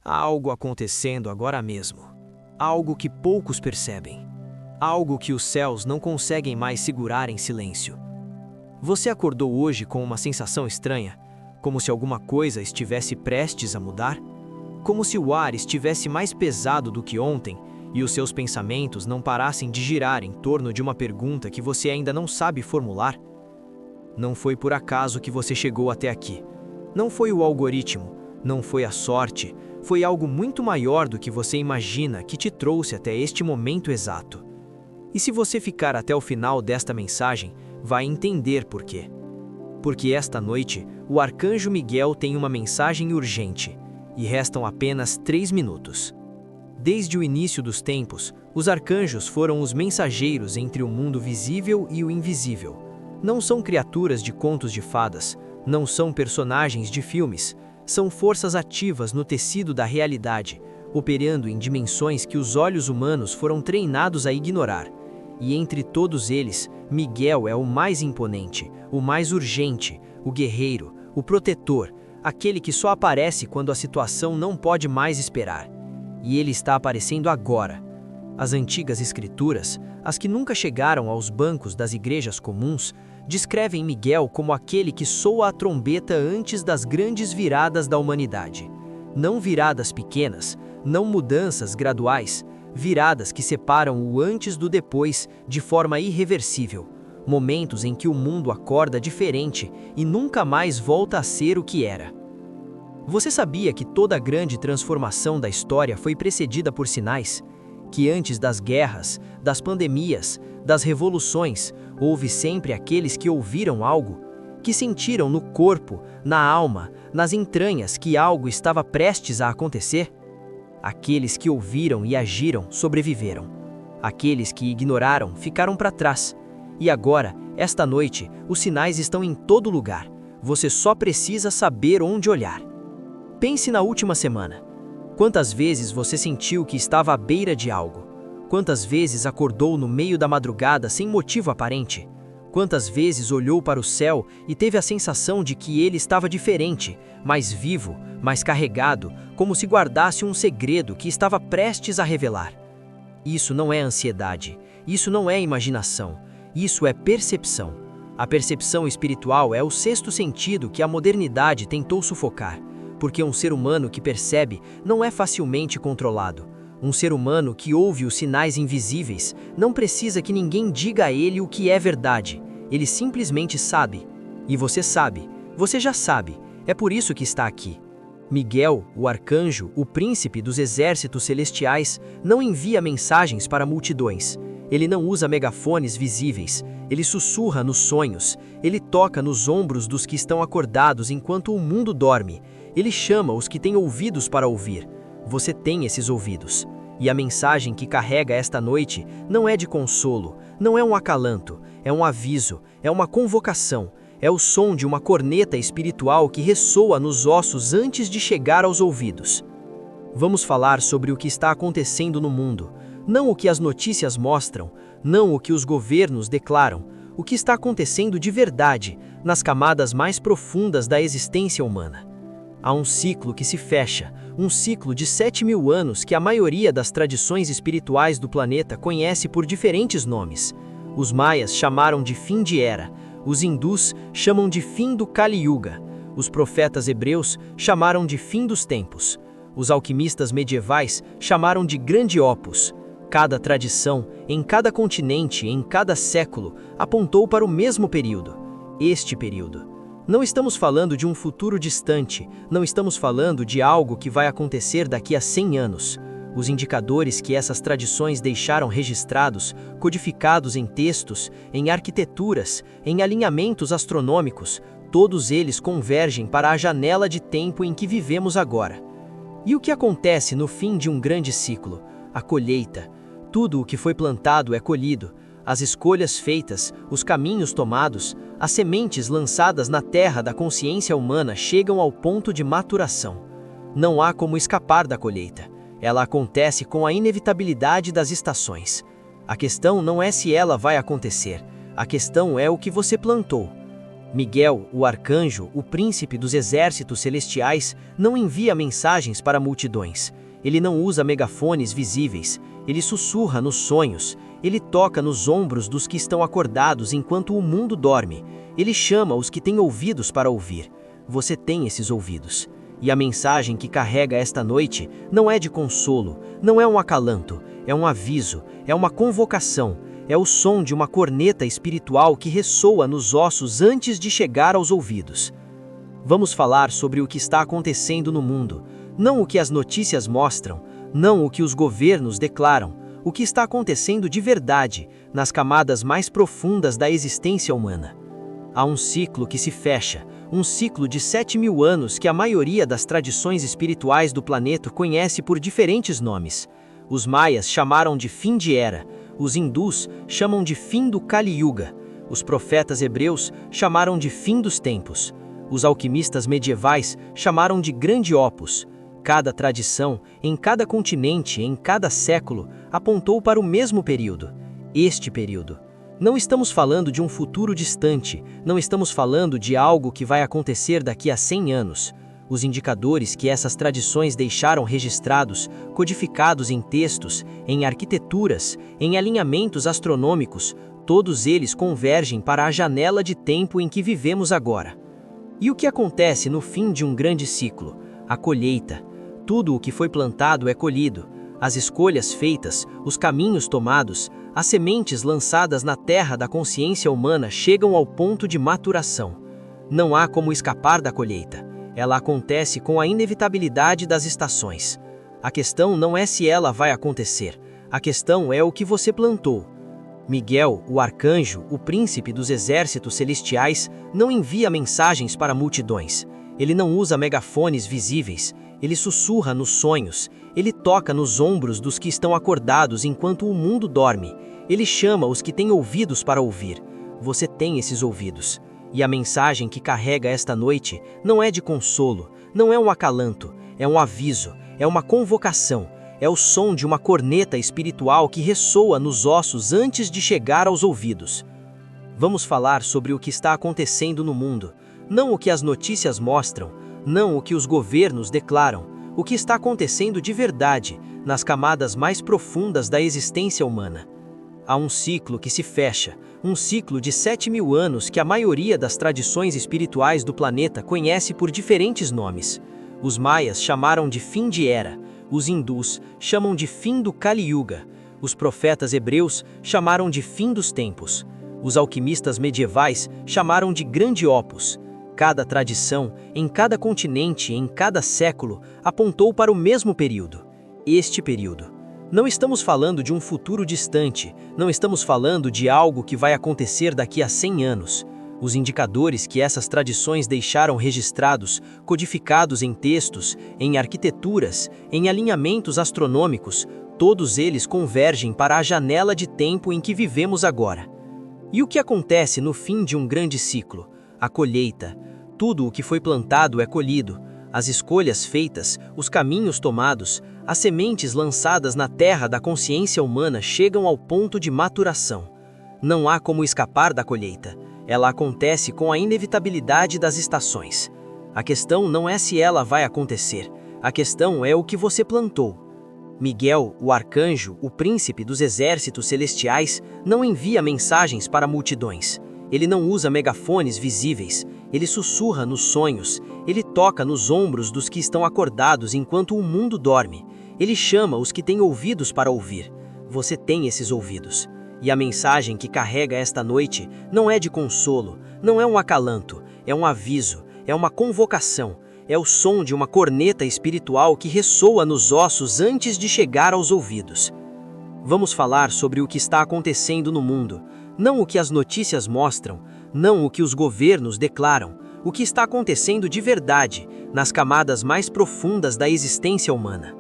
Há algo acontecendo agora mesmo. Algo que poucos percebem. Algo que os céus não conseguem mais segurar em silêncio. Você acordou hoje com uma sensação estranha, como se alguma coisa estivesse prestes a mudar? Como se o ar estivesse mais pesado do que ontem e os seus pensamentos não parassem de girar em torno de uma pergunta que você ainda não sabe formular? Não foi por acaso que você chegou até aqui. Não foi o algoritmo, não foi a sorte, foi algo muito maior do que você imagina que te trouxe até este momento exato. E se você ficar até o final desta mensagem, vai entender por quê. Porque esta noite, o Arcanjo Miguel tem uma mensagem urgente, e restam apenas 3 minutos. Desde o início dos tempos, os arcanjos foram os mensageiros entre o mundo visível e o invisível. Não são criaturas de contos de fadas, não são personagens de filmes, são forças ativas no tecido da realidade, operando em dimensões que os olhos humanos foram treinados a ignorar. E entre todos eles, Miguel é o mais imponente, o mais urgente, o guerreiro, o protetor, aquele que só aparece quando a situação não pode mais esperar. E ele está aparecendo agora. As antigas escrituras, as que nunca chegaram aos bancos das igrejas comuns, descrevem Miguel como aquele que soa a trombeta antes das grandes viradas da humanidade. Não viradas pequenas, não mudanças graduais, viradas que separam o antes do depois de forma irreversível. Momentos em que o mundo acorda diferente e nunca mais volta a ser o que era. Você sabia que toda grande transformação da história foi precedida por sinais? Que antes das guerras, das pandemias, das revoluções, houve sempre aqueles que ouviram algo, que sentiram no corpo, na alma, nas entranhas que algo estava prestes a acontecer? Aqueles que ouviram e agiram sobreviveram. Aqueles que ignoraram ficaram para trás. E agora, esta noite, os sinais estão em todo lugar. Você só precisa saber onde olhar. Pense na última semana. Quantas vezes você sentiu que estava à beira de algo? Quantas vezes acordou no meio da madrugada sem motivo aparente? Quantas vezes olhou para o céu e teve a sensação de que ele estava diferente, mais vivo, mais carregado, como se guardasse um segredo que estava prestes a revelar? Isso não é ansiedade, isso não é imaginação, isso é percepção. A percepção espiritual é o sexto sentido que a modernidade tentou sufocar, porque um ser humano que percebe não é facilmente controlado. Um ser humano que ouve os sinais invisíveis não precisa que ninguém diga a ele o que é verdade. Ele simplesmente sabe. E você sabe. Você já sabe. É por isso que está aqui. Miguel, o arcanjo, o príncipe dos exércitos celestiais, não envia mensagens para multidões. Ele não usa megafones visíveis. Ele sussurra nos sonhos. Ele toca nos ombros dos que estão acordados enquanto o mundo dorme. Ele chama os que têm ouvidos para ouvir. Você tem esses ouvidos. E a mensagem que carrega esta noite não é de consolo, não é um acalanto, é um aviso, é uma convocação, é o som de uma corneta espiritual que ressoa nos ossos antes de chegar aos ouvidos. Vamos falar sobre o que está acontecendo no mundo, não o que as notícias mostram, não o que os governos declaram, o que está acontecendo de verdade nas camadas mais profundas da existência humana. Há um ciclo que se fecha, um ciclo de 7.000 anos que a maioria das tradições espirituais do planeta conhece por diferentes nomes. Os maias chamaram de fim de era, os hindus chamam de fim do Kali Yuga, os profetas hebreus chamaram de fim dos tempos, os alquimistas medievais chamaram de grande opus. Cada tradição, em cada continente, em cada século, apontou para o mesmo período, este período. Não estamos falando de um futuro distante, não estamos falando de algo que vai acontecer daqui a 100 anos. Os indicadores que essas tradições deixaram registrados, codificados em textos, em arquiteturas, em alinhamentos astronômicos, todos eles convergem para a janela de tempo em que vivemos agora. E o que acontece no fim de um grande ciclo? A colheita. Tudo o que foi plantado é colhido. As escolhas feitas, os caminhos tomados, as sementes lançadas na terra da consciência humana chegam ao ponto de maturação. Não há como escapar da colheita. Ela acontece com a inevitabilidade das estações. A questão não é se ela vai acontecer. A questão é o que você plantou. Miguel, o arcanjo, o príncipe dos exércitos celestiais, não envia mensagens para multidões. Ele não usa megafones visíveis. Ele sussurra nos sonhos. Ele toca nos ombros dos que estão acordados enquanto o mundo dorme. Ele chama os que têm ouvidos para ouvir. Você tem esses ouvidos. E a mensagem que carrega esta noite não é de consolo, não é um acalanto, é um aviso, é uma convocação, é o som de uma corneta espiritual que ressoa nos ossos antes de chegar aos ouvidos. Vamos falar sobre o que está acontecendo no mundo, não o que as notícias mostram, não o que os governos declaram, o que está acontecendo de verdade nas camadas mais profundas da existência humana. Há um ciclo que se fecha, um ciclo de 7.000 anos que a maioria das tradições espirituais do planeta conhece por diferentes nomes. Os maias chamaram de fim de era, os hindus chamam de fim do Kali Yuga, os profetas hebreus chamaram de fim dos tempos, os alquimistas medievais chamaram de grande opus. Cada tradição, em cada continente, em cada século, apontou para o mesmo período, este período. Não estamos falando de um futuro distante, não estamos falando de algo que vai acontecer daqui a 100 anos. Os indicadores que essas tradições deixaram registrados, codificados em textos, em arquiteturas, em alinhamentos astronômicos, todos eles convergem para a janela de tempo em que vivemos agora. E o que acontece no fim de um grande ciclo? A colheita. Tudo o que foi plantado é colhido. As escolhas feitas, os caminhos tomados, as sementes lançadas na terra da consciência humana chegam ao ponto de maturação. Não há como escapar da colheita. Ela acontece com a inevitabilidade das estações. A questão não é se ela vai acontecer. A questão é o que você plantou. Miguel, o arcanjo, o príncipe dos exércitos celestiais, não envia mensagens para multidões. Ele não usa megafones visíveis. Ele sussurra nos sonhos. Ele toca nos ombros dos que estão acordados enquanto o mundo dorme. Ele chama os que têm ouvidos para ouvir. Você tem esses ouvidos. E a mensagem que carrega esta noite não é de consolo, não é um acalanto, é um aviso, é uma convocação, é o som de uma corneta espiritual que ressoa nos ossos antes de chegar aos ouvidos. Vamos falar sobre o que está acontecendo no mundo, não o que as notícias mostram, não o que os governos declaram, o que está acontecendo de verdade nas camadas mais profundas da existência humana. Há um ciclo que se fecha, um ciclo de 7.000 anos que a maioria das tradições espirituais do planeta conhece por diferentes nomes. Os maias chamaram de fim de era, os hindus chamam de fim do Kali Yuga, os profetas hebreus chamaram de fim dos tempos, os alquimistas medievais chamaram de grande opus. Cada tradição, em cada continente, em cada século, apontou para o mesmo período, este período. Não estamos falando de um futuro distante, não estamos falando de algo que vai acontecer daqui a 100 anos. Os indicadores que essas tradições deixaram registrados, codificados em textos, em arquiteturas, em alinhamentos astronômicos, todos eles convergem para a janela de tempo em que vivemos agora. E o que acontece no fim de um grande ciclo? A colheita. Tudo o que foi plantado é colhido. As escolhas feitas, os caminhos tomados, as sementes lançadas na terra da consciência humana chegam ao ponto de maturação. Não há como escapar da colheita. Ela acontece com a inevitabilidade das estações. A questão não é se ela vai acontecer. A questão é o que você plantou. Miguel, o arcanjo, o príncipe dos exércitos celestiais, não envia mensagens para multidões. Ele não usa megafones visíveis. Ele sussurra nos sonhos. Ele toca nos ombros dos que estão acordados enquanto o mundo dorme. Ele chama os que têm ouvidos para ouvir. Você tem esses ouvidos. E a mensagem que carrega esta noite não é de consolo, não é um acalanto, é um aviso, é uma convocação, é o som de uma corneta espiritual que ressoa nos ossos antes de chegar aos ouvidos. Vamos falar sobre o que está acontecendo no mundo, não o que as notícias mostram, não o que os governos declaram, o que está acontecendo de verdade nas camadas mais profundas da existência humana.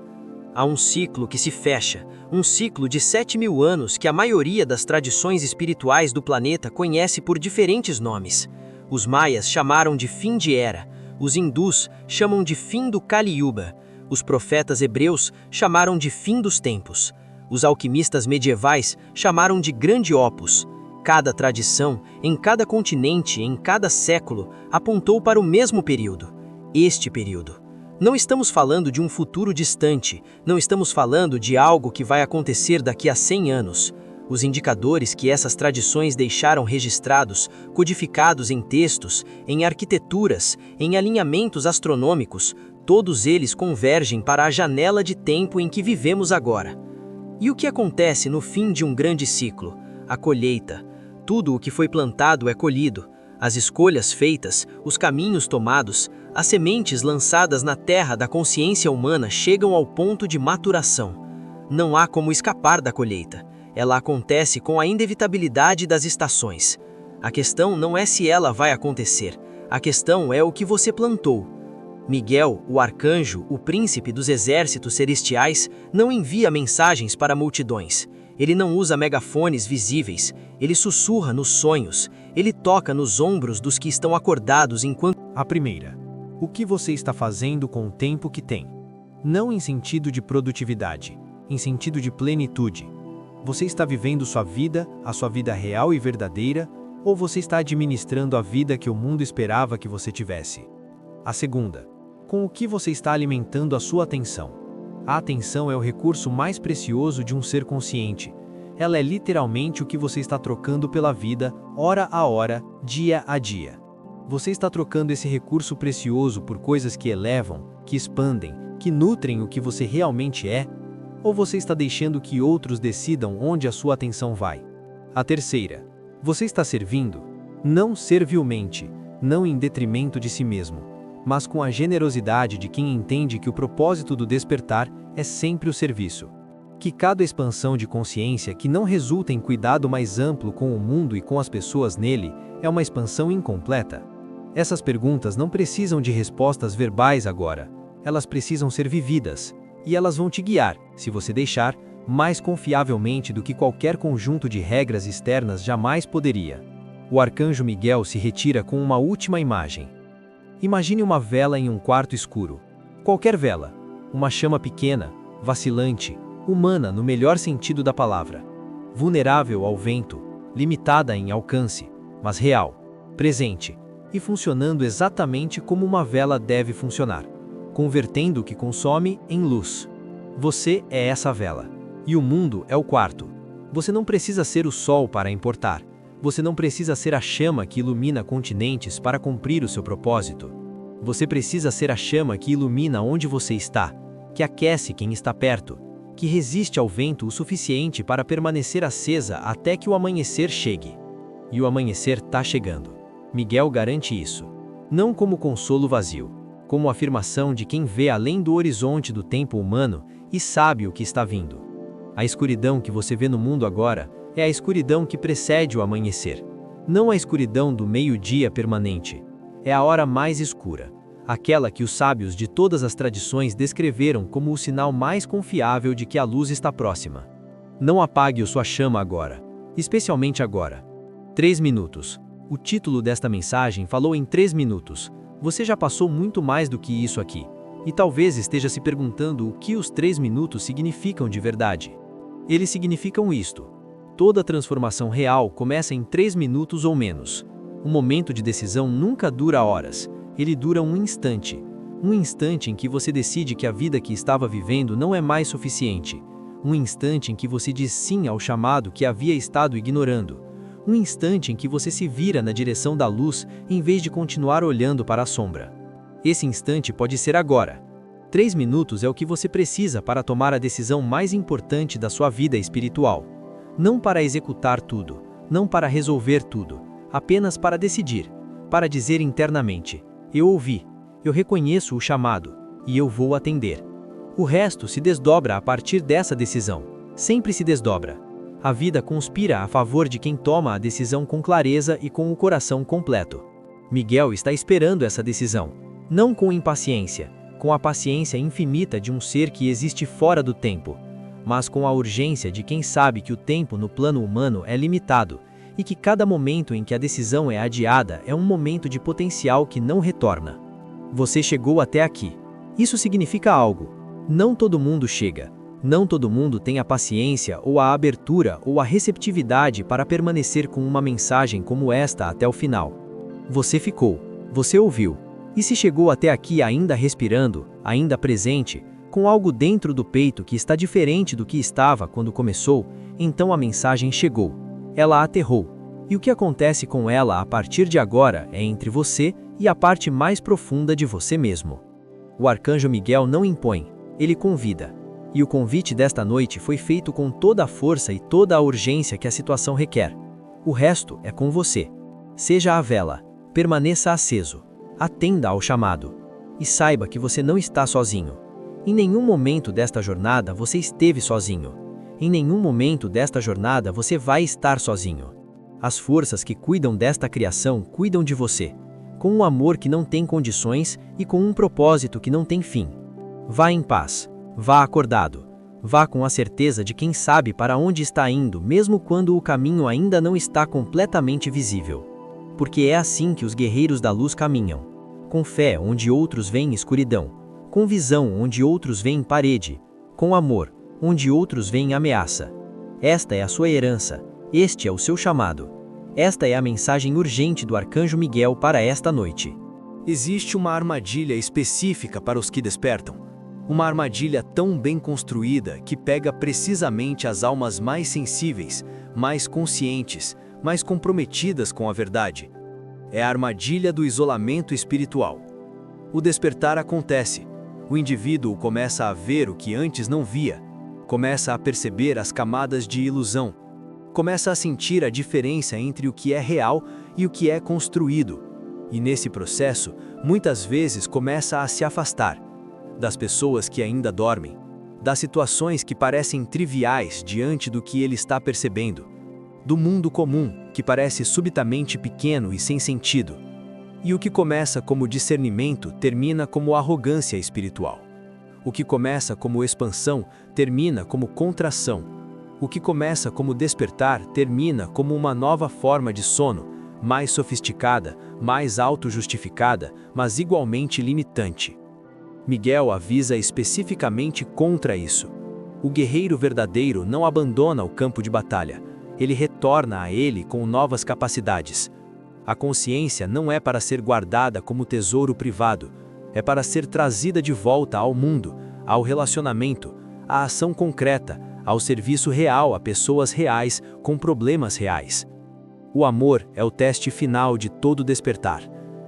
Há um ciclo que se fecha, um ciclo de 7.000 anos que a maioria das tradições espirituais do planeta conhece por diferentes nomes. Os maias chamaram de fim de era, os hindus chamam de fim do Kali Yuga, os profetas hebreus chamaram de fim dos tempos, os alquimistas medievais chamaram de grande opus. Cada tradição, em cada continente, em cada século, apontou para o mesmo período. Este período. Não estamos falando de um futuro distante, não estamos falando de algo que vai acontecer daqui a 100 anos. Os indicadores que essas tradições deixaram registrados, codificados em textos, em arquiteturas, em alinhamentos astronômicos, todos eles convergem para a janela de tempo em que vivemos agora. E o que acontece no fim de um grande ciclo? A colheita. Tudo o que foi plantado é colhido. As escolhas feitas, os caminhos tomados, as sementes lançadas na terra da consciência humana chegam ao ponto de maturação. Não há como escapar da colheita. Ela acontece com a inevitabilidade das estações. A questão não é se ela vai acontecer, a questão é o que você plantou. Miguel, o arcanjo, o príncipe dos exércitos celestiais, não envia mensagens para multidões. Ele não usa megafones visíveis, ele sussurra nos sonhos, ele toca nos ombros dos que estão acordados enquanto... A primeira. O que você está fazendo com o tempo que tem? Não em sentido de produtividade, em sentido de plenitude. Você está vivendo sua vida, a sua vida real e verdadeira, ou você está administrando a vida que o mundo esperava que você tivesse? A segunda. Com o que você está alimentando a sua atenção? A atenção é o recurso mais precioso de um ser consciente. Ela é literalmente o que você está trocando pela vida, hora a hora, dia a dia. Você está trocando esse recurso precioso por coisas que elevam, que expandem, que nutrem o que você realmente é? Ou você está deixando que outros decidam onde a sua atenção vai? A terceira. Você está servindo? Não servilmente, não em detrimento de si mesmo, mas com a generosidade de quem entende que o propósito do despertar é sempre o serviço. Que cada expansão de consciência que não resulta em cuidado mais amplo com o mundo e com as pessoas nele é uma expansão incompleta. Essas perguntas não precisam de respostas verbais agora, elas precisam ser vividas. E elas vão te guiar, se você deixar, mais confiavelmente do que qualquer conjunto de regras externas jamais poderia. O arcanjo Miguel se retira com uma última imagem. Imagine uma vela em um quarto escuro. Qualquer vela. Uma chama pequena, vacilante, humana no melhor sentido da palavra. Vulnerável ao vento, limitada em alcance, mas real, presente, e funcionando exatamente como uma vela deve funcionar. Convertendo o que consome em luz. Você é essa vela. E o mundo é o quarto. Você não precisa ser o sol para importar. Você não precisa ser a chama que ilumina continentes para cumprir o seu propósito. Você precisa ser a chama que ilumina onde você está, que aquece quem está perto, que resiste ao vento o suficiente para permanecer acesa até que o amanhecer chegue. E o amanhecer está chegando. Miguel garante isso. Não como consolo vazio, como afirmação de quem vê além do horizonte do tempo humano e sabe o que está vindo. A escuridão que você vê no mundo agora é a escuridão que precede o amanhecer, não a escuridão do meio-dia permanente. É a hora mais escura, aquela que os sábios de todas as tradições descreveram como o sinal mais confiável de que a luz está próxima. Não apague sua chama agora, especialmente agora. 3 minutos. O título desta mensagem falou em 3 minutos. Você já passou muito mais do que isso aqui, e talvez esteja se perguntando o que os 3 minutos significam de verdade. Eles significam isto. Toda transformação real começa em 3 minutos ou menos. Um momento de decisão nunca dura horas, ele dura um instante. Um instante em que você decide que a vida que estava vivendo não é mais suficiente. Um instante em que você diz sim ao chamado que havia estado ignorando. Um instante em que você se vira na direção da luz em vez de continuar olhando para a sombra. Esse instante pode ser agora. 3 minutos é o que você precisa para tomar a decisão mais importante da sua vida espiritual. Não para executar tudo, não para resolver tudo, apenas para decidir, para dizer internamente: eu ouvi, eu reconheço o chamado, e eu vou atender. O resto se desdobra a partir dessa decisão, sempre se desdobra. A vida conspira a favor de quem toma a decisão com clareza e com o coração completo. Miguel está esperando essa decisão, não com impaciência, com a paciência infinita de um ser que existe fora do tempo, mas com a urgência de quem sabe que o tempo no plano humano é limitado e que cada momento em que a decisão é adiada é um momento de potencial que não retorna. Você chegou até aqui. Isso significa algo. Não todo mundo chega. Não todo mundo tem a paciência ou a abertura ou a receptividade para permanecer com uma mensagem como esta até o final. Você ficou, você ouviu, e se chegou até aqui ainda respirando, ainda presente, com algo dentro do peito que está diferente do que estava quando começou, então a mensagem chegou. Ela aterrou. E o que acontece com ela a partir de agora é entre você e a parte mais profunda de você mesmo. O arcanjo Miguel não impõe, ele convida. E o convite desta noite foi feito com toda a força e toda a urgência que a situação requer. O resto é com você. Seja a vela, permaneça aceso, atenda ao chamado. E saiba que você não está sozinho. Em nenhum momento desta jornada você esteve sozinho. Em nenhum momento desta jornada você vai estar sozinho. As forças que cuidam desta criação cuidam de você, com um amor que não tem condições e com um propósito que não tem fim. Vá em paz, vá acordado, vá com a certeza de quem sabe para onde está indo, mesmo quando o caminho ainda não está completamente visível. Porque é assim que os guerreiros da luz caminham, com fé onde outros veem escuridão, com visão onde outros veem parede, com amor onde outros veem ameaça. Esta é a sua herança. Este é o seu chamado. Esta é a mensagem urgente do Arcanjo Miguel para esta noite. Existe uma armadilha específica para os que despertam. Uma armadilha tão bem construída que pega precisamente as almas mais sensíveis, mais conscientes, mais comprometidas com a verdade. É a armadilha do isolamento espiritual. O despertar acontece. O indivíduo começa a ver o que antes não via. Começa a perceber as camadas de ilusão. Começa a sentir a diferença entre o que é real e o que é construído. E nesse processo, muitas vezes começa a se afastar das pessoas que ainda dormem, das situações que parecem triviais diante do que ele está percebendo, do mundo comum que parece subitamente pequeno e sem sentido. E o que começa como discernimento termina como arrogância espiritual. O que começa como expansão termina como contração. O que começa como despertar termina como uma nova forma de sono, mais sofisticada, mais auto-justificada, mas igualmente limitante. Miguel avisa especificamente contra isso. O guerreiro verdadeiro não abandona o campo de batalha, ele retorna a ele com novas capacidades. A consciência não é para ser guardada como tesouro privado, é para ser trazida de volta ao mundo, ao relacionamento, à ação concreta, ao serviço real a pessoas reais com problemas reais. O amor é o teste final de todo despertar.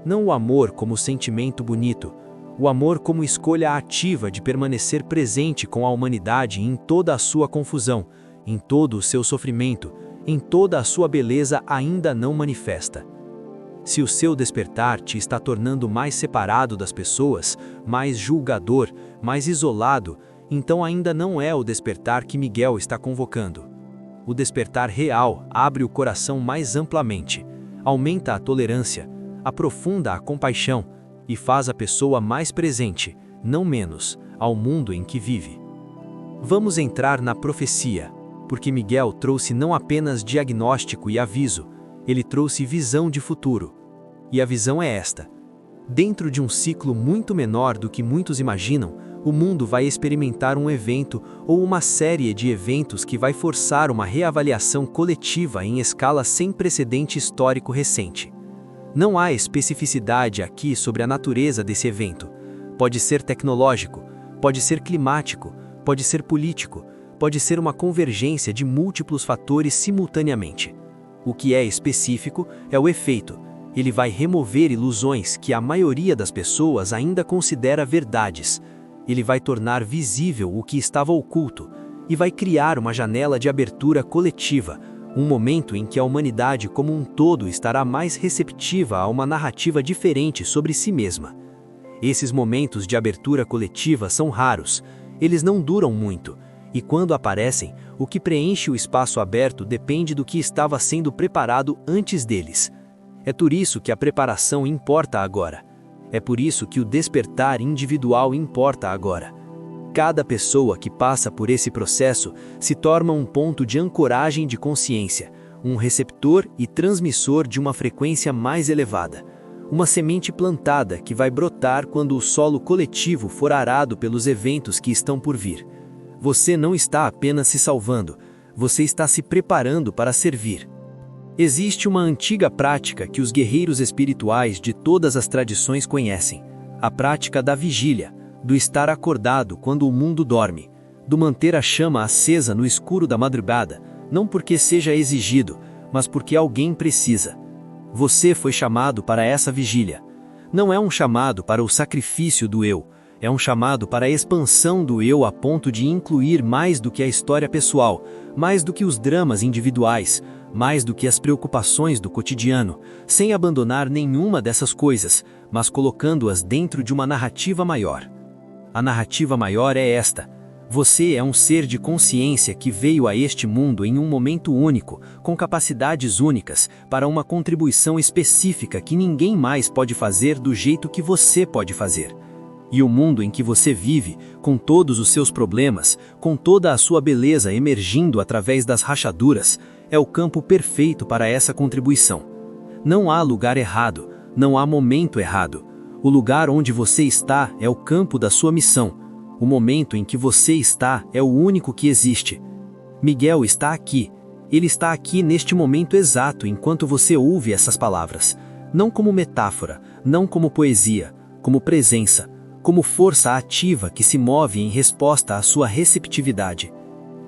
Não o amor como sentimento bonito, o amor como escolha ativa de permanecer presente com a humanidade em toda a sua confusão, em todo o seu sofrimento, em toda a sua beleza ainda não manifesta. Se o seu despertar te está tornando mais separado das pessoas, mais julgador, mais isolado, então ainda não é o despertar que Miguel está convocando. O despertar real abre o coração mais amplamente, aumenta a tolerância, aprofunda a compaixão e faz a pessoa mais presente, não menos, ao mundo em que vive. Vamos entrar na profecia, porque Miguel trouxe não apenas diagnóstico e aviso, ele trouxe visão de futuro. E a visão é esta: dentro de um ciclo muito menor do que muitos imaginam, o mundo vai experimentar um evento ou uma série de eventos que vai forçar uma reavaliação coletiva em escala sem precedente histórico recente. Não há especificidade aqui sobre a natureza desse evento. Pode ser tecnológico, pode ser climático, pode ser político, pode ser uma convergência de múltiplos fatores simultaneamente. O que é específico é o efeito. Ele vai remover ilusões que a maioria das pessoas ainda considera verdades. Ele vai tornar visível o que estava oculto e vai criar uma janela de abertura coletiva, um momento em que a humanidade como um todo estará mais receptiva a uma narrativa diferente sobre si mesma. Esses momentos de abertura coletiva são raros, eles não duram muito, e quando aparecem, o que preenche o espaço aberto depende do que estava sendo preparado antes deles. É por isso que a preparação importa agora. É por isso que o despertar individual importa agora. Cada pessoa que passa por esse processo se torna um ponto de ancoragem de consciência, um receptor e transmissor de uma frequência mais elevada. Uma semente plantada que vai brotar quando o solo coletivo for arado pelos eventos que estão por vir. Você não está apenas se salvando, você está se preparando para servir. Existe uma antiga prática que os guerreiros espirituais de todas as tradições conhecem, a prática da vigília, do estar acordado quando o mundo dorme, do manter a chama acesa no escuro da madrugada, não porque seja exigido, mas porque alguém precisa. Você foi chamado para essa vigília. Não é um chamado para o sacrifício do eu, é um chamado para a expansão do eu a ponto de incluir mais do que a história pessoal, mais do que os dramas individuais, mais do que as preocupações do cotidiano, sem abandonar nenhuma dessas coisas, mas colocando-as dentro de uma narrativa maior. A narrativa maior é esta: você é um ser de consciência que veio a este mundo em um momento único, com capacidades únicas, para uma contribuição específica que ninguém mais pode fazer do jeito que você pode fazer. E o mundo em que você vive, com todos os seus problemas, com toda a sua beleza emergindo através das rachaduras, é o campo perfeito para essa contribuição. Não há lugar errado, não há momento errado. O lugar onde você está é o campo da sua missão. O momento em que você está é o único que existe. Miguel está aqui. Ele está aqui neste momento exato enquanto você ouve essas palavras. Não como metáfora, não como poesia, como presença, como força ativa que se move em resposta à sua receptividade.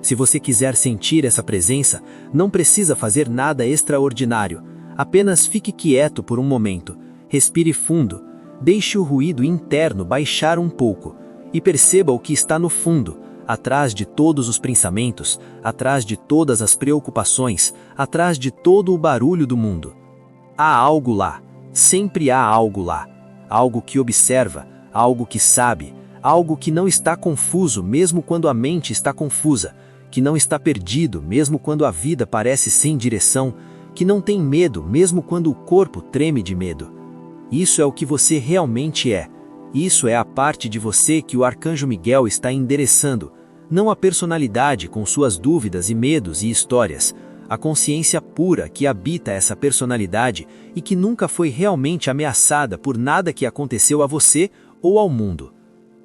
Se você quiser sentir essa presença, não precisa fazer nada extraordinário. Apenas fique quieto por um momento, respire fundo, deixe o ruído interno baixar um pouco e perceba o que está no fundo, atrás de todos os pensamentos, atrás de todas as preocupações, atrás de todo o barulho do mundo. Há algo lá, sempre há algo lá, algo que observa, algo que sabe, algo que não está confuso mesmo quando a mente está confusa, que não está perdido mesmo quando a vida parece sem direção, que não tem medo mesmo quando o corpo treme de medo. Isso é o que você realmente é. Isso é a parte de você que o Arcanjo Miguel está endereçando, não a personalidade com suas dúvidas e medos e histórias, a consciência pura que habita essa personalidade e que nunca foi realmente ameaçada por nada que aconteceu a você ou ao mundo.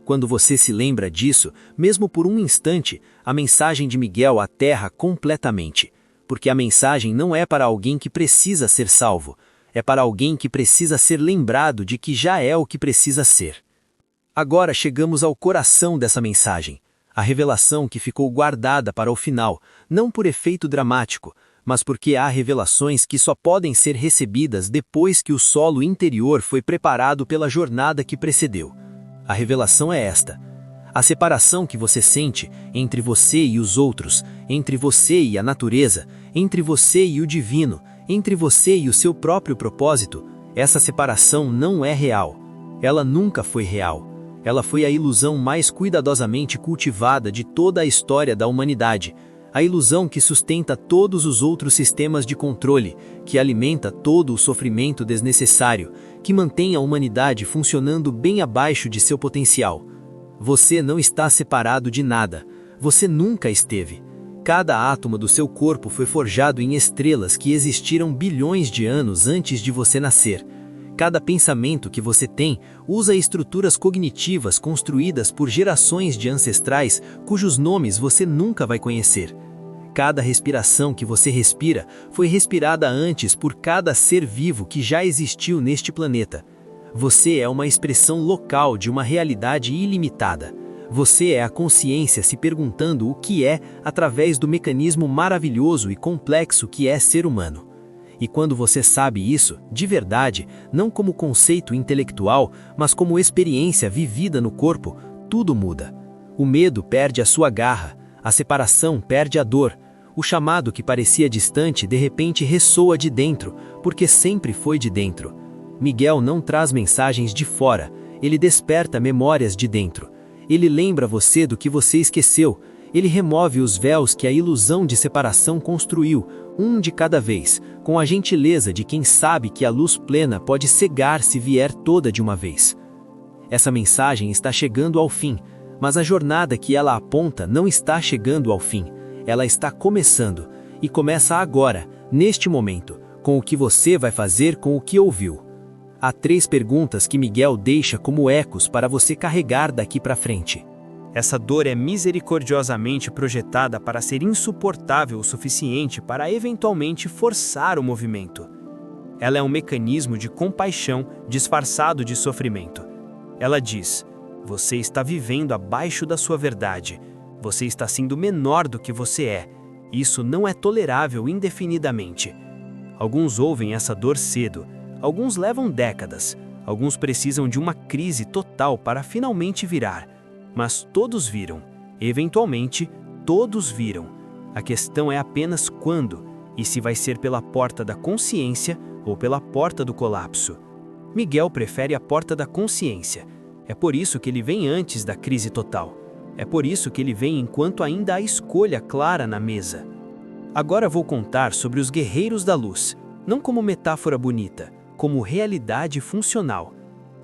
Quando você se lembra disso, mesmo por um instante, a mensagem de Miguel aterra completamente, porque a mensagem não é para alguém que precisa ser salvo, é para alguém que precisa ser lembrado de que já é o que precisa ser. Agora chegamos ao coração dessa mensagem, a revelação que ficou guardada para o final, não por efeito dramático, mas porque há revelações que só podem ser recebidas depois que o solo interior foi preparado pela jornada que precedeu. A revelação é esta: a separação que você sente entre você e os outros, entre você e a natureza, entre você e o divino, entre você e o seu próprio propósito, essa separação não é real. Ela nunca foi real. Ela foi a ilusão mais cuidadosamente cultivada de toda a história da humanidade, a ilusão que sustenta todos os outros sistemas de controle, que alimenta todo o sofrimento desnecessário, que mantém a humanidade funcionando bem abaixo de seu potencial. Você não está separado de nada. Você nunca esteve. Cada átomo do seu corpo foi forjado em estrelas que existiram bilhões de anos antes de você nascer. Cada pensamento que você tem usa estruturas cognitivas construídas por gerações de ancestrais cujos nomes você nunca vai conhecer. Cada respiração que você respira foi respirada antes por cada ser vivo que já existiu neste planeta. Você é uma expressão local de uma realidade ilimitada. Você é a consciência se perguntando o que é através do mecanismo maravilhoso e complexo que é ser humano. E quando você sabe isso, de verdade, não como conceito intelectual, mas como experiência vivida no corpo, tudo muda. O medo perde a sua garra, a separação perde a dor, o chamado que parecia distante de repente ressoa de dentro, porque sempre foi de dentro. Miguel não traz mensagens de fora, ele desperta memórias de dentro. Ele lembra você do que você esqueceu, ele remove os véus que a ilusão de separação construiu, um de cada vez, com a gentileza de quem sabe que a luz plena pode cegar se vier toda de uma vez. Essa mensagem está chegando ao fim, mas a jornada que ela aponta não está chegando ao fim, ela está começando, e começa agora, neste momento, com o que você vai fazer com o que ouviu. Há 3 perguntas que Miguel deixa como ecos para você carregar daqui para frente. Essa dor é misericordiosamente projetada para ser insuportável o suficiente para eventualmente forçar o movimento. Ela é um mecanismo de compaixão disfarçado de sofrimento. Ela diz: você está vivendo abaixo da sua verdade. Você está sendo menor do que você é. Isso não é tolerável indefinidamente. Alguns ouvem essa dor cedo, alguns levam décadas, alguns precisam de uma crise total para finalmente virar. Mas todos viram. Eventualmente, todos viram. A questão é apenas quando, e se vai ser pela porta da consciência ou pela porta do colapso. Miguel prefere a porta da consciência. É por isso que ele vem antes da crise total. É por isso que ele vem enquanto ainda há escolha clara na mesa. Agora vou contar sobre os guerreiros da luz, não como metáfora bonita, como realidade funcional.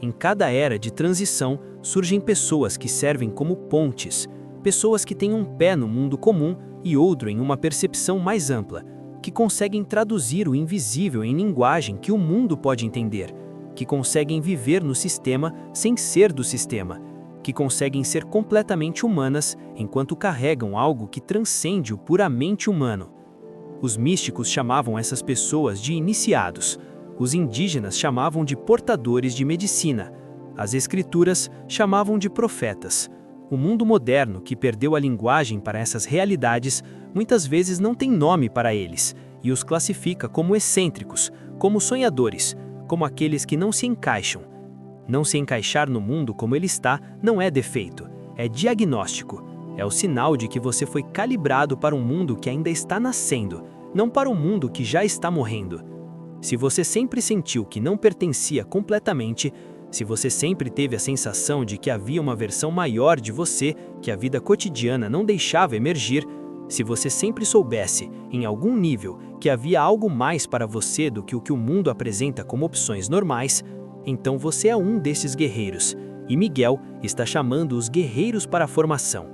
Em cada era de transição, surgem pessoas que servem como pontes, pessoas que têm um pé no mundo comum e outro em uma percepção mais ampla, que conseguem traduzir o invisível em linguagem que o mundo pode entender, que conseguem viver no sistema sem ser do sistema, que conseguem ser completamente humanas enquanto carregam algo que transcende o puramente humano. Os místicos chamavam essas pessoas de iniciados, os indígenas chamavam de portadores de medicina, as escrituras chamavam de profetas. O mundo moderno, que perdeu a linguagem para essas realidades, muitas vezes não tem nome para eles, e os classifica como excêntricos, como sonhadores, como aqueles que não se encaixam. Não se encaixar no mundo como ele está não é defeito, é diagnóstico. É o sinal de que você foi calibrado para um mundo que ainda está nascendo, não para um mundo que já está morrendo. Se você sempre sentiu que não pertencia completamente, se você sempre teve a sensação de que havia uma versão maior de você que a vida cotidiana não deixava emergir, se você sempre soubesse, em algum nível, que havia algo mais para você do que o mundo apresenta como opções normais, então você é um desses guerreiros, e Miguel está chamando os guerreiros para a formação.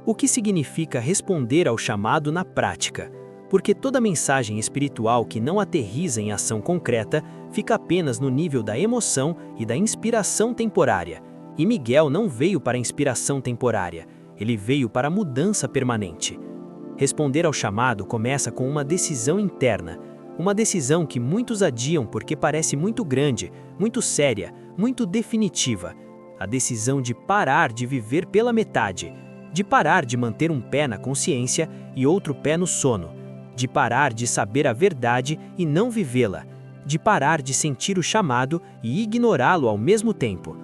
O que significa responder ao chamado na prática? Porque toda mensagem espiritual que não aterriza em ação concreta fica apenas no nível da emoção e da inspiração temporária. E Miguel não veio para a inspiração temporária, ele veio para a mudança permanente. Responder ao chamado começa com uma decisão interna, uma decisão que muitos adiam porque parece muito grande, muito séria, muito definitiva. A decisão de parar de viver pela metade, de parar de manter um pé na consciência e outro pé no sono, de parar de saber a verdade e não vivê-la, de parar de sentir o chamado e ignorá-lo ao mesmo tempo.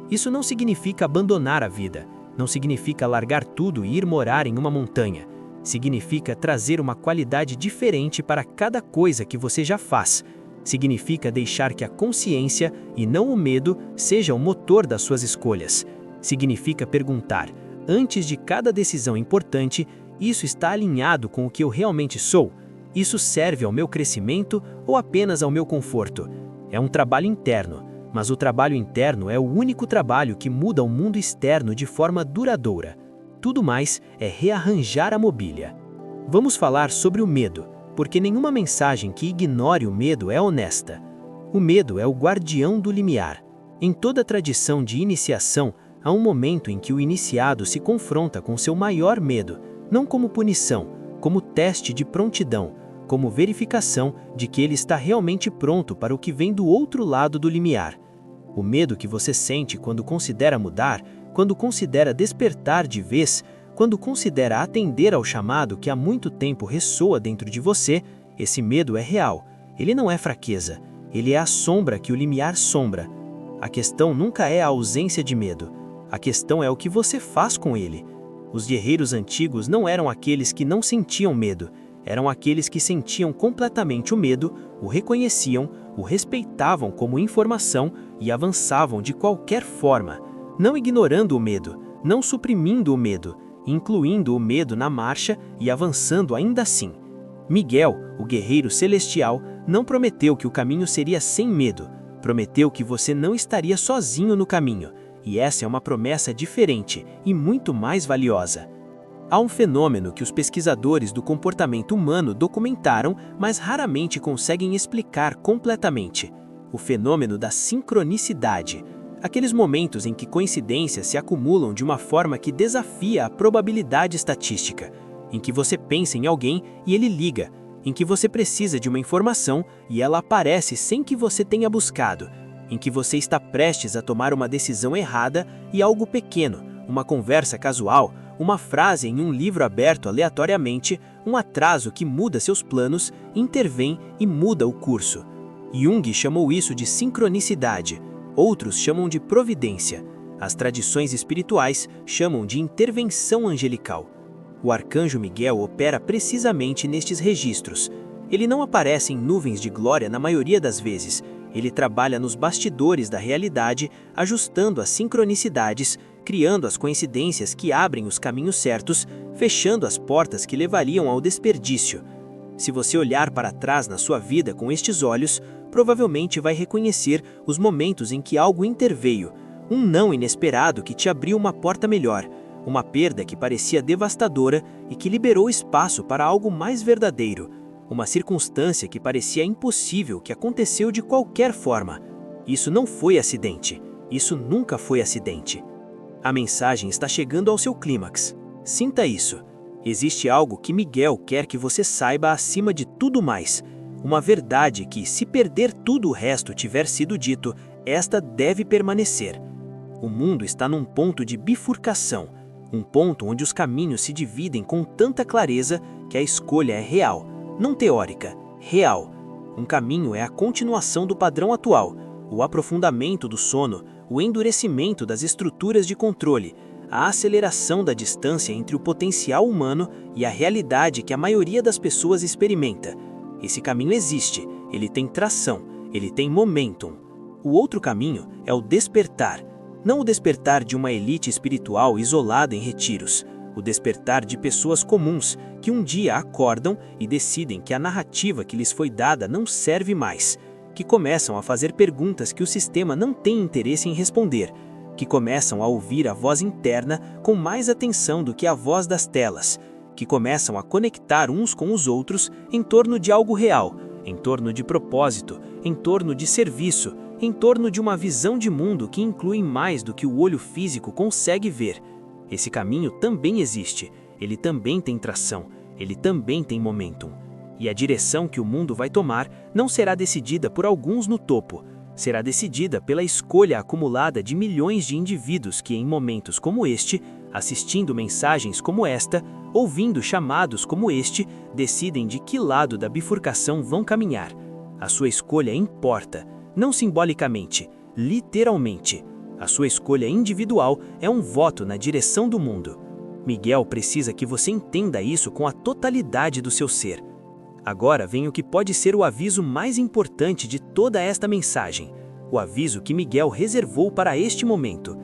Isso não significa abandonar a vida, não significa largar tudo e ir morar em uma montanha. Significa trazer uma qualidade diferente para cada coisa que você já faz. Significa deixar que a consciência e não o medo seja o motor das suas escolhas. Significa perguntar, antes de cada decisão importante, isso está alinhado com o que eu realmente sou? Isso serve ao meu crescimento ou apenas ao meu conforto? É um trabalho interno, mas o trabalho interno é o único trabalho que muda o mundo externo de forma duradoura. Tudo mais é rearranjar a mobília. Vamos falar sobre o medo, porque nenhuma mensagem que ignore o medo é honesta. O medo é o guardião do limiar. Em toda tradição de iniciação, há um momento em que o iniciado se confronta com seu maior medo, não como punição, como teste de prontidão, como verificação de que ele está realmente pronto para o que vem do outro lado do limiar. O medo que você sente quando considera mudar, quando considera despertar de vez, quando considera atender ao chamado que há muito tempo ressoa dentro de você, esse medo é real. Ele não é fraqueza, ele é a sombra que o limiar sombra. A questão nunca é a ausência de medo, a questão é o que você faz com ele. Os guerreiros antigos não eram aqueles que não sentiam medo, eram aqueles que sentiam completamente o medo, o reconheciam, o respeitavam como informação e avançavam de qualquer forma, não ignorando o medo, não suprimindo o medo, incluindo o medo na marcha e avançando ainda assim. Miguel, o guerreiro celestial, não prometeu que o caminho seria sem medo, prometeu que você não estaria sozinho no caminho, e essa é uma promessa diferente e muito mais valiosa. Há um fenômeno que os pesquisadores do comportamento humano documentaram, mas raramente conseguem explicar completamente: o fenômeno da sincronicidade. Aqueles momentos em que coincidências se acumulam de uma forma que desafia a probabilidade estatística, em que você pensa em alguém e ele liga, em que você precisa de uma informação e ela aparece sem que você tenha buscado, em que você está prestes a tomar uma decisão errada e algo pequeno, uma conversa casual, uma frase em um livro aberto aleatoriamente, um atraso que muda seus planos, intervém e muda o curso. Jung chamou isso de sincronicidade, outros chamam de providência. As tradições espirituais chamam de intervenção angelical. O arcanjo Miguel opera precisamente nestes registros. Ele não aparece em nuvens de glória na maioria das vezes. Ele trabalha nos bastidores da realidade, ajustando as sincronicidades, criando as coincidências que abrem os caminhos certos, fechando as portas que levariam ao desperdício. Se você olhar para trás na sua vida com estes olhos, provavelmente vai reconhecer os momentos em que algo interveio, um não inesperado que te abriu uma porta melhor, uma perda que parecia devastadora e que liberou espaço para algo mais verdadeiro, uma circunstância que parecia impossível que aconteceu de qualquer forma. Isso não foi acidente, isso nunca foi acidente. A mensagem está chegando ao seu clímax. Sinta isso. Existe algo que Miguel quer que você saiba acima de tudo mais. Uma verdade que, se perder tudo o resto tiver sido dito, esta deve permanecer. O mundo está num ponto de bifurcação, um ponto onde os caminhos se dividem com tanta clareza que a escolha é real, não teórica, real. Um caminho é a continuação do padrão atual, o aprofundamento do sono, o endurecimento das estruturas de controle, a aceleração da distância entre o potencial humano e a realidade que a maioria das pessoas experimenta. Esse caminho existe, ele tem tração, ele tem momentum. O outro caminho é o despertar, não o despertar de uma elite espiritual isolada em retiros, o despertar de pessoas comuns que um dia acordam e decidem que a narrativa que lhes foi dada não serve mais, que começam a fazer perguntas que o sistema não tem interesse em responder, que começam a ouvir a voz interna com mais atenção do que a voz das telas, que começam a conectar uns com os outros em torno de algo real, em torno de propósito, em torno de serviço, em torno de uma visão de mundo que inclui mais do que o olho físico consegue ver. Esse caminho também existe, ele também tem tração, ele também tem momentum. E a direção que o mundo vai tomar não será decidida por alguns no topo, será decidida pela escolha acumulada de milhões de indivíduos que, em momentos como este, assistindo mensagens como esta, ouvindo chamados como este, decidem de que lado da bifurcação vão caminhar. A sua escolha importa, não simbolicamente, literalmente. A sua escolha individual é um voto na direção do mundo. Miguel precisa que você entenda isso com a totalidade do seu ser. Agora vem o que pode ser o aviso mais importante de toda esta mensagem, o aviso que Miguel reservou para este momento.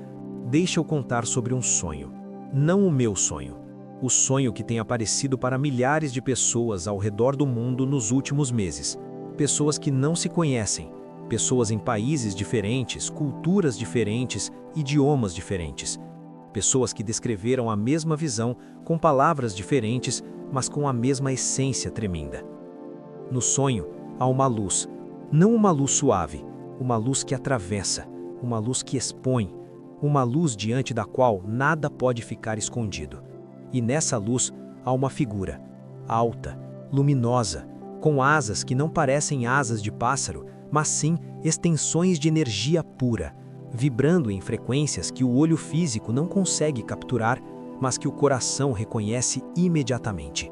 Deixa eu contar sobre um sonho, não o meu sonho. O sonho que tem aparecido para milhares de pessoas ao redor do mundo nos últimos meses. Pessoas que não se conhecem, pessoas em países diferentes, culturas diferentes, idiomas diferentes. Pessoas que descreveram a mesma visão com palavras diferentes, mas com a mesma essência tremenda. No sonho, há uma luz, não uma luz suave, uma luz que atravessa, uma luz que expõe, uma luz diante da qual nada pode ficar escondido. E nessa luz há uma figura, alta, luminosa, com asas que não parecem asas de pássaro, mas sim extensões de energia pura, vibrando em frequências que o olho físico não consegue capturar, mas que o coração reconhece imediatamente.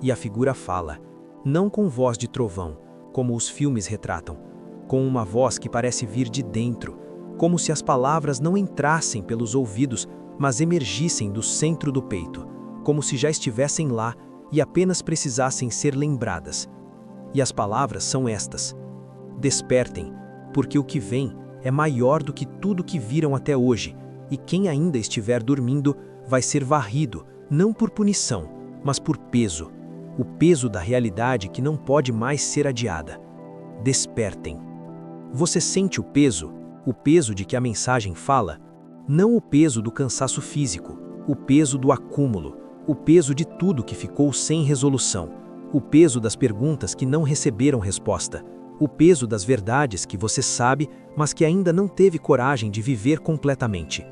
E a figura fala, não com voz de trovão, como os filmes retratam, com uma voz que parece vir de dentro, como se as palavras não entrassem pelos ouvidos, mas emergissem do centro do peito, como se já estivessem lá e apenas precisassem ser lembradas. E as palavras são estas: despertem, porque o que vem é maior do que tudo que viram até hoje, e quem ainda estiver dormindo vai ser varrido, não por punição, mas por peso, o peso da realidade que não pode mais ser adiada. Despertem. Você sente o peso de que a mensagem fala? Não o peso do cansaço físico, o peso do acúmulo, o peso de tudo que ficou sem resolução, o peso das perguntas que não receberam resposta, o peso das verdades que você sabe, mas que ainda não teve coragem de viver completamente.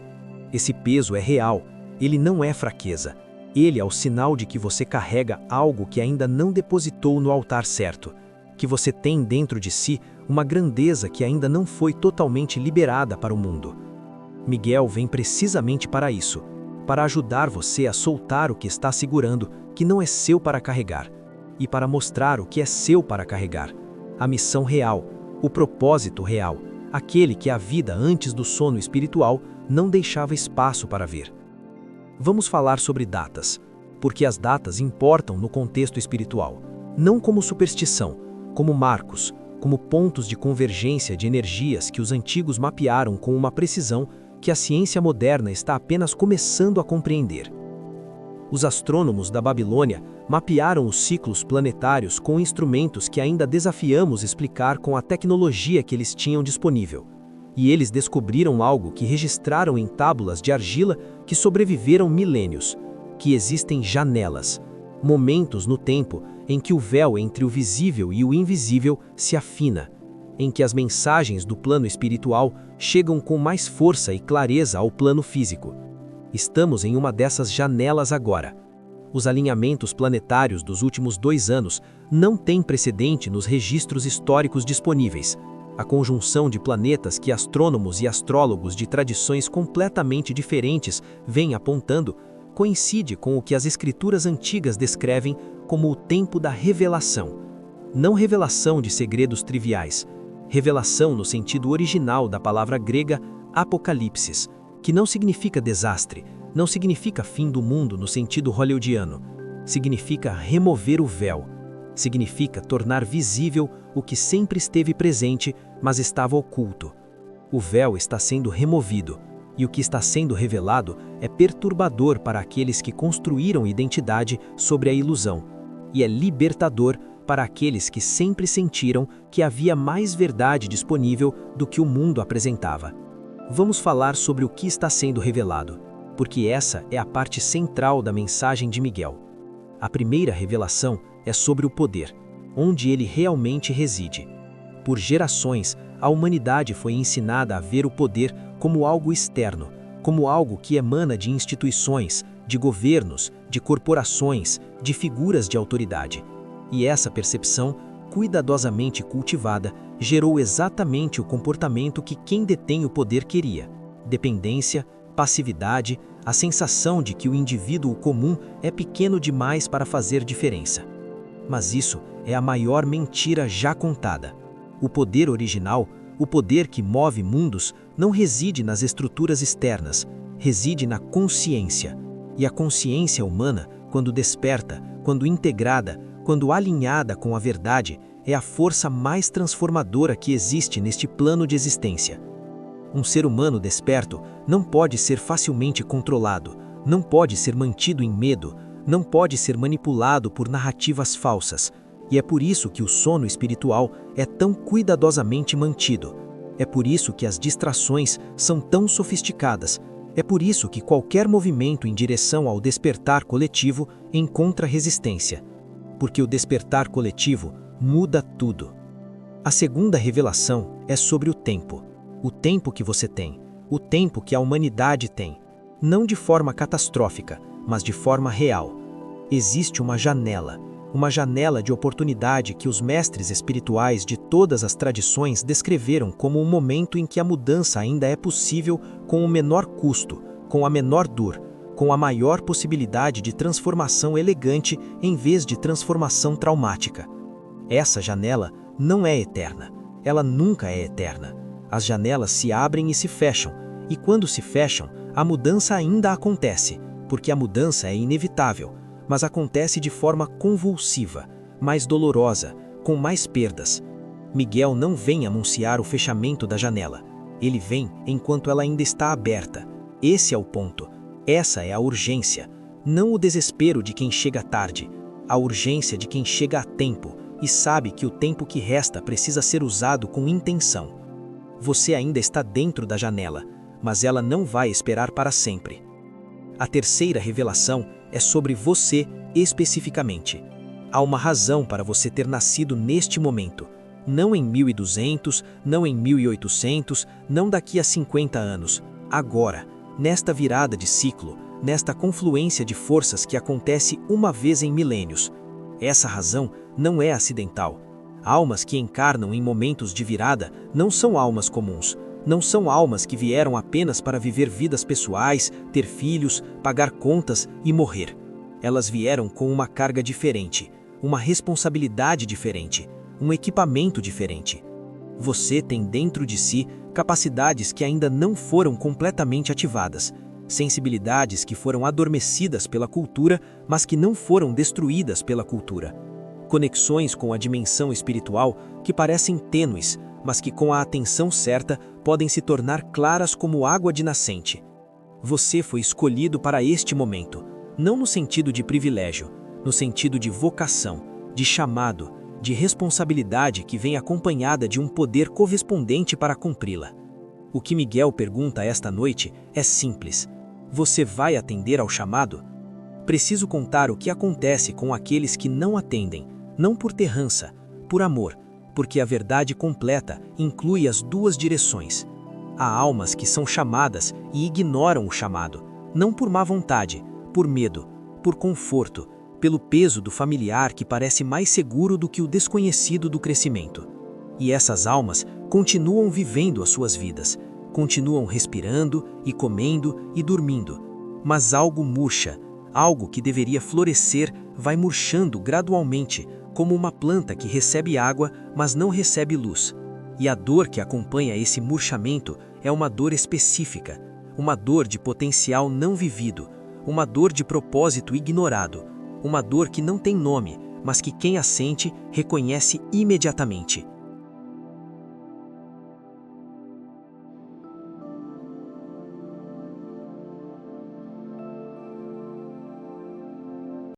Esse peso é real, ele não é fraqueza. Ele é o sinal de que você carrega algo que ainda não depositou no altar certo, que você tem dentro de si uma grandeza que ainda não foi totalmente liberada para o mundo. Miguel vem precisamente para isso, para ajudar você a soltar o que está segurando, que não é seu para carregar, e para mostrar o que é seu para carregar, a missão real, o propósito real, aquele que a vida antes do sono espiritual não deixava espaço para ver. Vamos falar sobre datas, porque as datas importam no contexto espiritual, não como superstição, como marcos, como pontos de convergência de energias que os antigos mapearam com uma precisão que a ciência moderna está apenas começando a compreender. Os astrônomos da Babilônia mapearam os ciclos planetários com instrumentos que ainda desafiamos explicar com a tecnologia que eles tinham disponível. E eles descobriram algo que registraram em tábuas de argila que sobreviveram milênios, que existem janelas, momentos no tempo em que o véu entre o visível e o invisível se afina, em que as mensagens do plano espiritual chegam com mais força e clareza ao plano físico. Estamos em uma dessas janelas agora. Os alinhamentos planetários dos últimos 2 anos não têm precedente nos registros históricos disponíveis. A conjunção de planetas que astrônomos e astrólogos de tradições completamente diferentes vêm apontando coincide com o que as escrituras antigas descrevem como o tempo da revelação. Não revelação de segredos triviais, revelação no sentido original da palavra grega apocalipsis, que não significa desastre, não significa fim do mundo no sentido hollywoodiano, significa remover o véu, significa tornar visível o que sempre esteve presente, mas estava oculto. O véu está sendo removido, e o que está sendo revelado é perturbador para aqueles que construíram identidade sobre a ilusão, e é libertador para aqueles que sempre sentiram que havia mais verdade disponível do que o mundo apresentava. Vamos falar sobre o que está sendo revelado, porque essa é a parte central da mensagem de Miguel. A primeira revelação é sobre o poder, onde ele realmente reside. Por gerações, a humanidade foi ensinada a ver o poder como algo externo, como algo que emana de instituições, de governos, de corporações, de figuras de autoridade. E essa percepção, cuidadosamente cultivada, gerou exatamente o comportamento que quem detém o poder queria: dependência, passividade, a sensação de que o indivíduo comum é pequeno demais para fazer diferença. Mas isso é a maior mentira já contada. O poder original, o poder que move mundos, não reside nas estruturas externas, reside na consciência. E a consciência humana, quando desperta, quando integrada, quando alinhada com a verdade, é a força mais transformadora que existe neste plano de existência. Um ser humano desperto não pode ser facilmente controlado, não pode ser mantido em medo, não pode ser manipulado por narrativas falsas. E é por isso que o sono espiritual é tão cuidadosamente mantido. É por isso que as distrações são tão sofisticadas. É por isso que qualquer movimento em direção ao despertar coletivo encontra resistência. Porque o despertar coletivo muda tudo. A segunda revelação é sobre o tempo que você tem, o tempo que a humanidade tem, não de forma catastrófica, mas de forma real. Existe uma janela de oportunidade que os mestres espirituais de todas as tradições descreveram como um momento em que a mudança ainda é possível com o menor custo, com a menor dor, com a maior possibilidade de transformação elegante em vez de transformação traumática. Essa janela não é eterna, ela nunca é eterna. As janelas se abrem e se fecham, e quando se fecham, a mudança ainda acontece, porque a mudança é inevitável, mas acontece de forma convulsiva, mais dolorosa, com mais perdas. Miguel não vem anunciar o fechamento da janela. Ele vem enquanto ela ainda está aberta. Esse é o ponto. Essa é a urgência. Não o desespero de quem chega tarde. A urgência de quem chega a tempo e sabe que o tempo que resta precisa ser usado com intenção. Você ainda está dentro da janela, mas ela não vai esperar para sempre. A terceira revelação é sobre você especificamente. Há uma razão para você ter nascido neste momento. Não em 1200, não em 1800, não daqui a 50 anos. Agora, nesta virada de ciclo, nesta confluência de forças que acontece uma vez em milênios. Essa razão não é acidental. Almas que encarnam em momentos de virada não são almas comuns. Não são almas que vieram apenas para viver vidas pessoais, ter filhos, pagar contas e morrer. Elas vieram com uma carga diferente, uma responsabilidade diferente, um equipamento diferente. Você tem dentro de si capacidades que ainda não foram completamente ativadas, sensibilidades que foram adormecidas pela cultura, mas que não foram destruídas pela cultura. Conexões com a dimensão espiritual que parecem tênues, mas que com a atenção certa podem se tornar claras como água de nascente. Você foi escolhido para este momento, não no sentido de privilégio, no sentido de vocação, de chamado, de responsabilidade que vem acompanhada de um poder correspondente para cumpri-la. O que Miguel pergunta esta noite é simples. Você vai atender ao chamado? Preciso contar o que acontece com aqueles que não atendem, não por terrança, por amor, porque a verdade completa inclui as duas direções. Há almas que são chamadas e ignoram o chamado, não por má vontade, por medo, por conforto, pelo peso do familiar que parece mais seguro do que o desconhecido do crescimento. E essas almas continuam vivendo as suas vidas, continuam respirando e comendo e dormindo, mas algo murcha, algo que deveria florescer vai murchando gradualmente, como uma planta que recebe água, mas não recebe luz. E a dor que acompanha esse murchamento é uma dor específica, uma dor de potencial não vivido, uma dor de propósito ignorado, uma dor que não tem nome, mas que quem a sente reconhece imediatamente.